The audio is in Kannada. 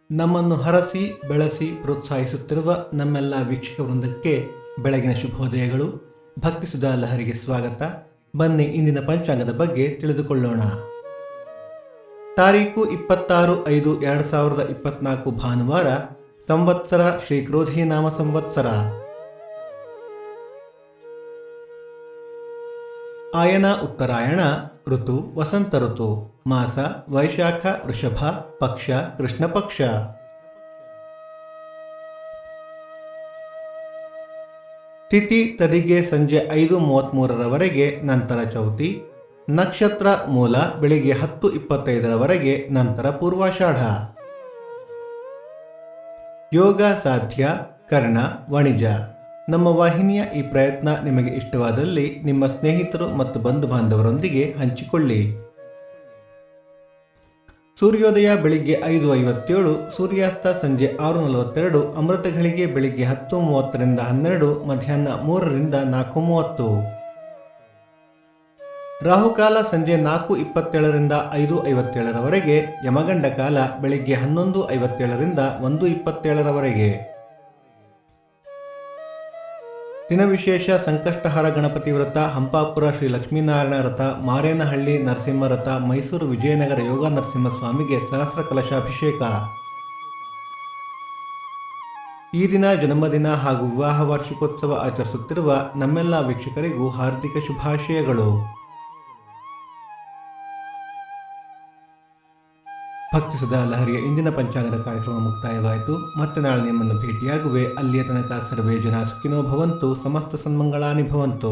ನಮ್ಮನ್ನು ಹರಸಿ ಬೆಳೆಸಿ ಪ್ರೋತ್ಸಾಹಿಸುತ್ತಿರುವ ನಮ್ಮೆಲ್ಲ ವೀಕ್ಷಕ ವೃಂದಕ್ಕೆ ಬೆಳಗಿನ ಶುಭೋದಯಗಳು. ಭಕ್ತಿ ಸುಧಾ ಲಹರಿಗೆ ಸ್ವಾಗತ. ಬನ್ನಿ ಇಂದಿನ ಪಂಚಾಂಗದ ಬಗ್ಗೆ ತಿಳಿದುಕೊಳ್ಳೋಣ. ತಾರೀಕು 26/5/2024 ಭಾನುವಾರ. ಸಂವತ್ಸರ ಶ್ರೀ ಕ್ರೋಧಿ ನಾಮ ಸಂವತ್ಸರ. ಆಯನ ಉತ್ತರಾಯಣ. ಋತು ವಸಂತ ಋತು. ಮಾಸ ವೈಶಾಖ ವೃಷಭ. ಪಕ್ಷ ಕೃಷ್ಣ ಪಕ್ಷ. ತಿಥಿ ತದಿಗೆ ಸಂಜೆ 5:33 ನಂತರ ಚೌತಿ. ನಕ್ಷತ್ರ ಮೂಲ ಬೆಳಿಗ್ಗೆ 10:25 ನಂತರ ಪೂರ್ವಾಷಾಢ. ಯೋಗ ಸಾಧ್ಯ ಕರ್ಣ ವಣಿಜ. ನಮ್ಮ ವಾಹಿನಿಯ ಈ ಪ್ರಯತ್ನ ನಿಮಗೆ ಇಷ್ಟವಾದಲ್ಲಿ ನಿಮ್ಮ ಸ್ನೇಹಿತರು ಮತ್ತು ಬಂಧು ಬಾಂಧವರೊಂದಿಗೆ ಹಂಚಿಕೊಳ್ಳಿ. ಸೂರ್ಯೋದಯ ಬೆಳಿಗ್ಗೆ 5:57, ಸೂರ್ಯಾಸ್ತ ಸಂಜೆ 6:42, ಅಮೃತ ಘಳಿಗೆ ಬೆಳಿಗ್ಗೆ 10:30 12, ಮಧ್ಯಾಹ್ನ 3 4:30. ರಾಹುಕಾಲ ಸಂಜೆ 4:27 5:57, ಯಮಗಂಡ ಕಾಲ ಬೆಳಿಗ್ಗೆ 11:57 1:27. ದಿನ ವಿಶೇಷ: ಸಂಕಷ್ಟಹರ ಗಣಪತಿ ವ್ರತ, ಹಂಪಾಪುರ ಶ್ರೀ ಲಕ್ಷ್ಮೀನಾರಾಯಣ ವ್ರತ, ಮಾರೇನಹಳ್ಳಿ ನರಸಿಂಹ ವ್ರತ, ಮೈಸೂರು ವಿಜಯನಗರ ಯೋಗ ನರಸಿಂಹಸ್ವಾಮಿಗೆ ಸಹಸ್ರ ಕಲಶಾಭಿಷೇಕ. ಈ ದಿನ ಜನ್ಮದಿನ ಹಾಗೂ ವಿವಾಹ ವಾರ್ಷಿಕೋತ್ಸವ ಆಚರಿಸುತ್ತಿರುವ ನಮ್ಮೆಲ್ಲ ವೀಕ್ಷಕರಿಗೂ ಹಾರ್ದಿಕ ಶುಭಾಶಯಗಳು. ಭಕ್ತಿ ಸುಧಾ ಲಹರಿಯ ಇಂದಿನ ಪಂಚಾಂಗದ ಕಾರ್ಯಕ್ರಮ ಮುಕ್ತಾಯವಾಯಿತು. ಮತ್ತೆ ನಾಳೆ ನಿಮ್ಮನ್ನು ಭೇಟಿಯಾಗುವೆ. ಅಲ್ಲಿಯ ತನಕ ಸರ್ವೇ ಜನ ಸುಖಿನೋ ಭವಂತು. ಸಮಸ್ತ ಸನ್ಮಂಗಳಾನಿ ಭವಂತು.